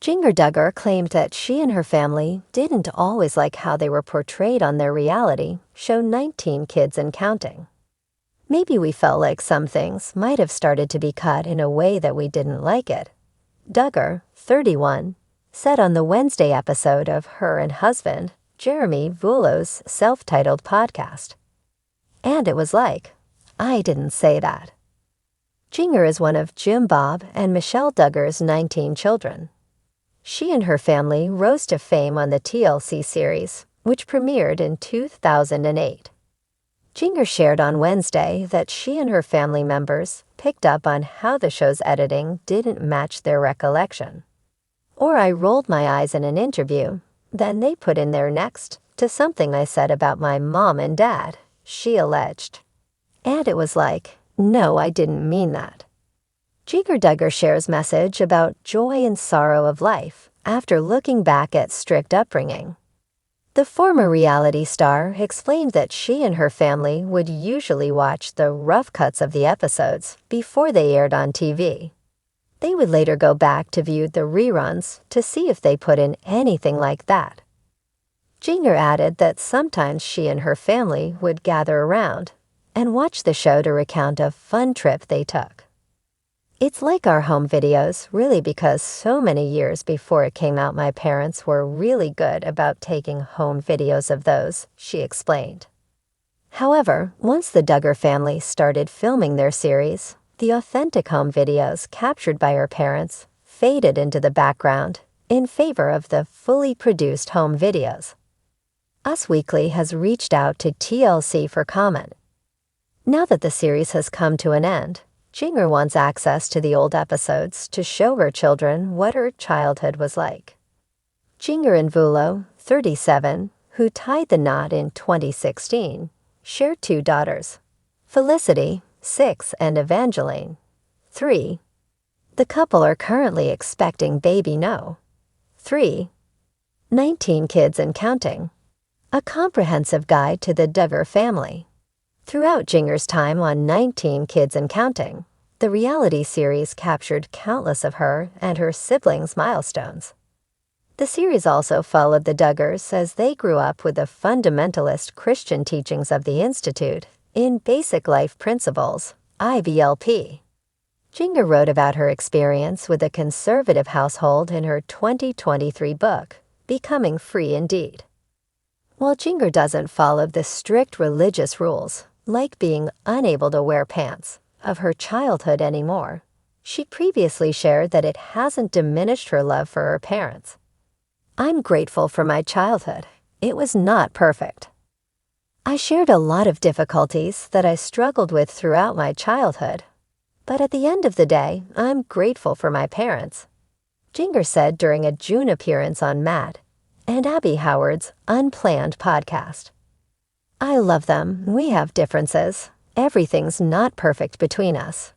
Jinger Duggar claimed that she and her family didn't always like how they were portrayed on their reality show 19 Kids and Counting. Maybe we felt like some things might have started to be cut in a way that we didn't like it. Duggar, 31, said on the Wednesday episode of her and husband, Jeremy Vuolo's self-titled podcast. And it was like, I didn't say that. Jinger is one of Jim Bob and Michelle Duggar's 19 children. She and her family rose to fame on the TLC series, which premiered in 2008. Jinger shared on Wednesday that she and her family members picked up on how the show's editing didn't match their recollection. Or I rolled my eyes in an interview, then they put in their next to something I said about my mom and dad, she alleged. And it was like, no, I didn't mean that. Jinger Duggar shares message about joy and sorrow of life after looking back at strict upbringing. The former reality star explained that she and her family would usually watch the rough cuts of the episodes before they aired on TV. They would later go back to view the reruns to see if they put in anything like that. Jinger added that sometimes she and her family would gather around and watch the show to recount a fun trip they took. It's like our home videos, really, because so many years before it came out, my parents were really good about taking home videos of those, she explained. However, once the Duggar family started filming their series, the authentic home videos captured by her parents faded into the background in favor of the fully produced home videos. Us Weekly has reached out to TLC for comment. Now that the series has come to an end, Jinger wants access to the old episodes to show her children what her childhood was like. Jinger and Vuolo, 37, who tied the knot in 2016, share two daughters, Felicity, 6, and Evangeline, 3. The couple are currently expecting baby No. 3. 19 Kids and Counting. A comprehensive guide to the Duggar family. Throughout Jinger's time on 19 Kids and Counting, the reality series captured countless of her and her siblings' milestones. The series also followed the Duggars as they grew up with the fundamentalist Christian teachings of the Institute in Basic Life Principles, IBLP. Jinger wrote about her experience with a conservative household in her 2023 book, Becoming Free Indeed. While Jinger doesn't follow the strict religious rules, like being unable to wear pants, of her childhood anymore, she previously shared that it hasn't diminished her love for her parents. I'm grateful for my childhood. It was not perfect. I shared a lot of difficulties that I struggled with throughout my childhood, but at the end of the day, I'm grateful for my parents, Jinger said during a June appearance on Matt and Abby Howard's Unplanned podcast. I love them. We have differences. Everything's not perfect between us.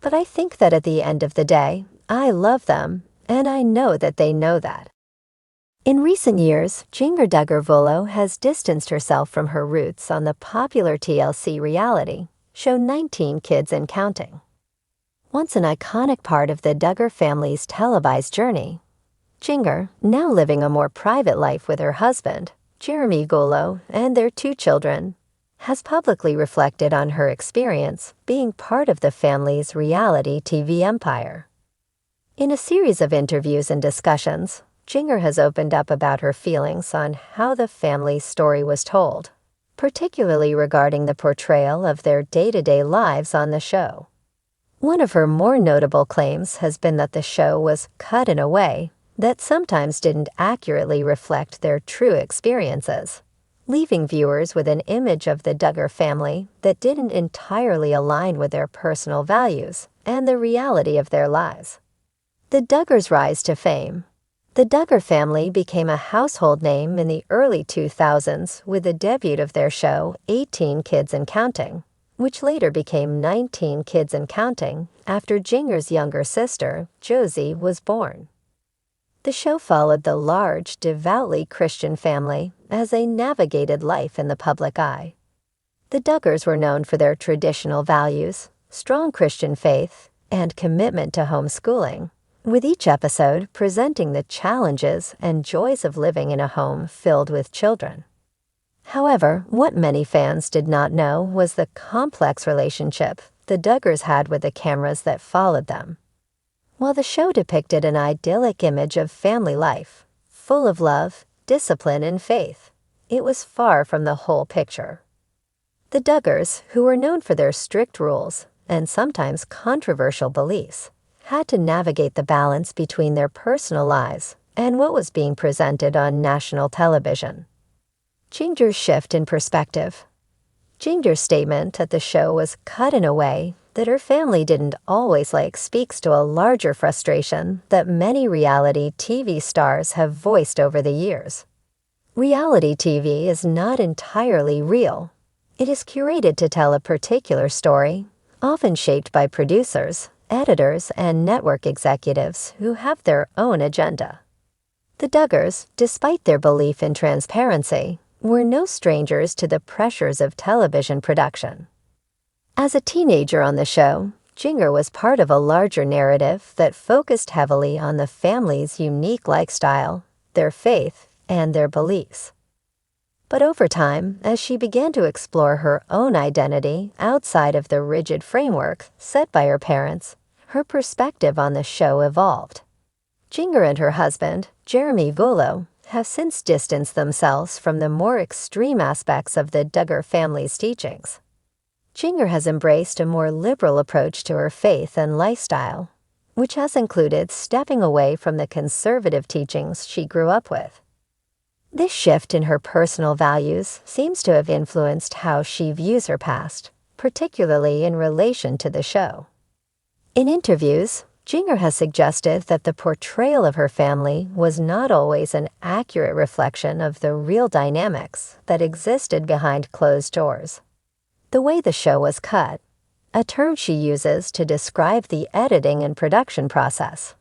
But I think that at the end of the day, I love them, and I know that they know that. In recent years, Jinger Duggar Vuolo has distanced herself from her roots on the popular TLC reality show 19 Kids and Counting. Once an iconic part of the Duggar family's televised journey, Jinger, now living a more private life with her husband, Jeremy Vuolo, and their 2 children, has publicly reflected on her experience being part of the family's reality TV empire. In a series of interviews and discussions, Jinger has opened up about her feelings on how the family's story was told, particularly regarding the portrayal of their day-to-day lives on the show. One of her more notable claims has been that the show was cut in a way that sometimes didn't accurately reflect their true experiences, leaving viewers with an image of the Duggar family that didn't entirely align with their personal values and the reality of their lives. The Duggars' rise to fame. The Duggar family became a household name in the early 2000s with the debut of their show 18 Kids and Counting, which later became 19 Kids and Counting after Jinger's younger sister, Josie, was born. The show followed the large, devoutly Christian family as they navigated life in the public eye. The Duggars were known for their traditional values, strong Christian faith, and commitment to homeschooling, with each episode presenting the challenges and joys of living in a home filled with children. However, what many fans did not know was the complex relationship the Duggars had with the cameras that followed them. While the show depicted an idyllic image of family life, full of love, discipline, and faith, it was far from the whole picture. The Duggars, who were known for their strict rules and sometimes controversial beliefs, had to navigate the balance between their personal lives and what was being presented on national television. Jinger's shift in perspective. Jinger's statement that the show was cut in a way that her family didn't always like speaks to a larger frustration that many reality TV stars have voiced over the years. Reality TV is not entirely real. It is curated to tell a particular story, often shaped by producers, editors, and network executives who have their own agenda. The Duggars, despite their belief in transparency, were no strangers to the pressures of television production. As a teenager on the show, Jinger was part of a larger narrative that focused heavily on the family's unique lifestyle, their faith, and their beliefs. But over time, as she began to explore her own identity outside of the rigid framework set by her parents, her perspective on the show evolved. Jinger and her husband, Jeremy Volo, have since distanced themselves from the more extreme aspects of the Duggar family's teachings. Jinger has embraced a more liberal approach to her faith and lifestyle, which has included stepping away from the conservative teachings she grew up with. This shift in her personal values seems to have influenced how she views her past, particularly in relation to the show. In interviews, Jinger has suggested that the portrayal of her family was not always an accurate reflection of the real dynamics that existed behind closed doors. The way the show was cut, a term she uses to describe the editing and production process,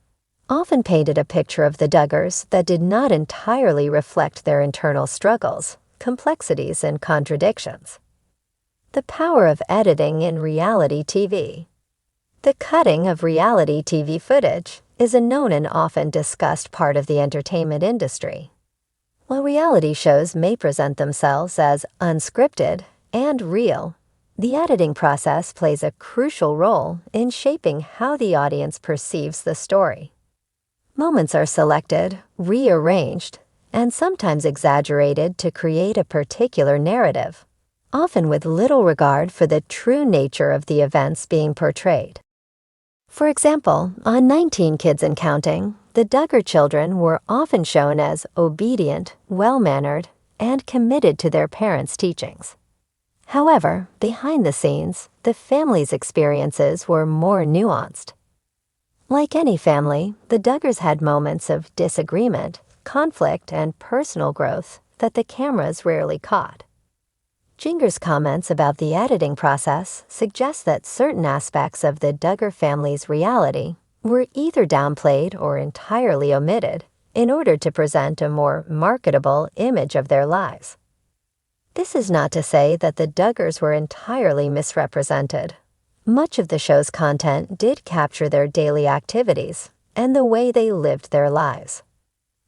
often painted a picture of the Duggars that did not entirely reflect their internal struggles, complexities, and contradictions. The power of editing in reality TV. The cutting of reality TV footage is a known and often discussed part of the entertainment industry. While reality shows may present themselves as unscripted and real, the editing process plays a crucial role in shaping how the audience perceives the story. Moments are selected, rearranged, and sometimes exaggerated to create a particular narrative, often with little regard for the true nature of the events being portrayed. For example, on 19 Kids and Counting, the Duggar children were often shown as obedient, well-mannered, and committed to their parents' teachings. However, behind the scenes, the family's experiences were more nuanced. Like any family, the Duggars had moments of disagreement, conflict, and personal growth that the cameras rarely caught. Jinger's comments about the editing process suggest that certain aspects of the Duggar family's reality were either downplayed or entirely omitted in order to present a more marketable image of their lives. This is not to say that the Duggars were entirely misrepresented. Much of the show's content did capture their daily activities and the way they lived their lives.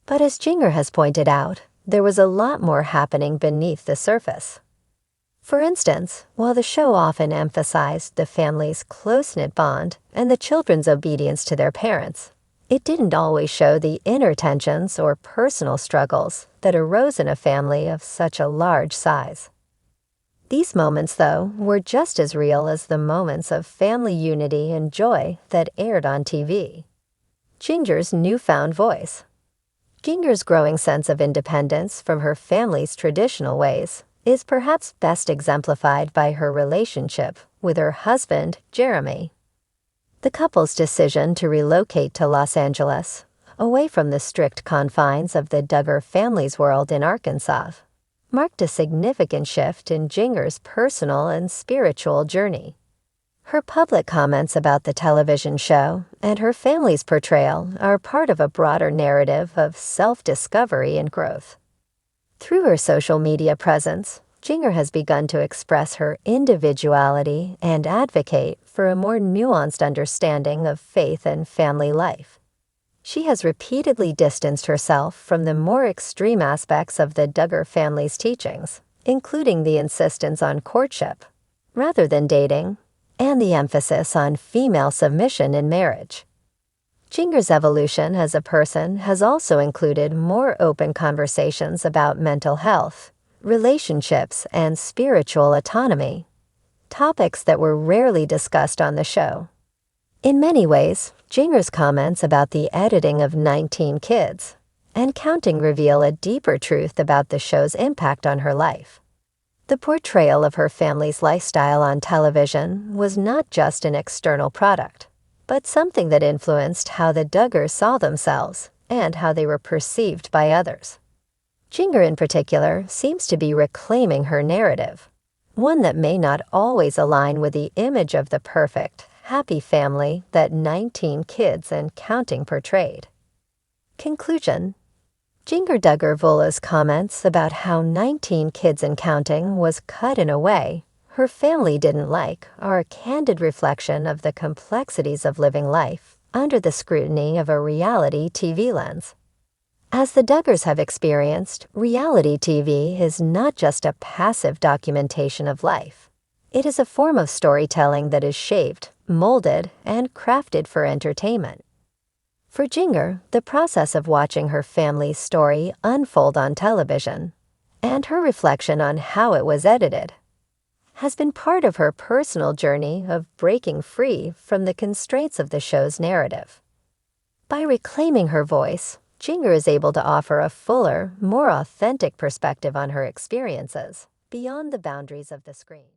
But as Jinger has pointed out, there was a lot more happening beneath the surface. For instance, while the show often emphasized the family's close-knit bond and the children's obedience to their parents, it didn't always show the inner tensions or personal struggles that arose in a family of such a large size. These moments, though, were just as real as the moments of family unity and joy that aired on TV. Jinger's newfound voice. Jinger's growing sense of independence from her family's traditional ways is perhaps best exemplified by her relationship with her husband, Jeremy. The couple's decision to relocate to Los Angeles, away from the strict confines of the Duggar family's world in Arkansas, marked a significant shift in Jinger's personal and spiritual journey. Her public comments about the television show and her family's portrayal are part of a broader narrative of self-discovery and growth. Through her social media presence, Jinger has begun to express her individuality and advocate for a more nuanced understanding of faith and family life. She has repeatedly distanced herself from the more extreme aspects of the Duggar family's teachings, including the insistence on courtship, rather than dating, and the emphasis on female submission in marriage. Jinger's evolution as a person has also included more open conversations about mental health, relationships, and spiritual autonomy, topics that were rarely discussed on the show. In many ways, Jinger's comments about the editing of 19 Kids and Counting reveal a deeper truth about the show's impact on her life. The portrayal of her family's lifestyle on television was not just an external product, but something that influenced how the Duggars saw themselves and how they were perceived by others. Jinger in particular seems to be reclaiming her narrative, one that may not always align with the image of the perfect, happy family that 19 Kids and Counting portrayed. Conclusion: Jinger Duggar-Vula's comments about how 19 Kids and Counting was cut in a way her family didn't like are a candid reflection of the complexities of living life under the scrutiny of a reality TV lens. As the Duggars have experienced, reality TV is not just a passive documentation of life. It is a form of storytelling that is shaped, molded, and crafted for entertainment. For Jinger, the process of watching her family's story unfold on television, and her reflection on how it was edited, has been part of her personal journey of breaking free from the constraints of the show's narrative. By reclaiming her voice, Jinger is able to offer a fuller, more authentic perspective on her experiences beyond the boundaries of the screen.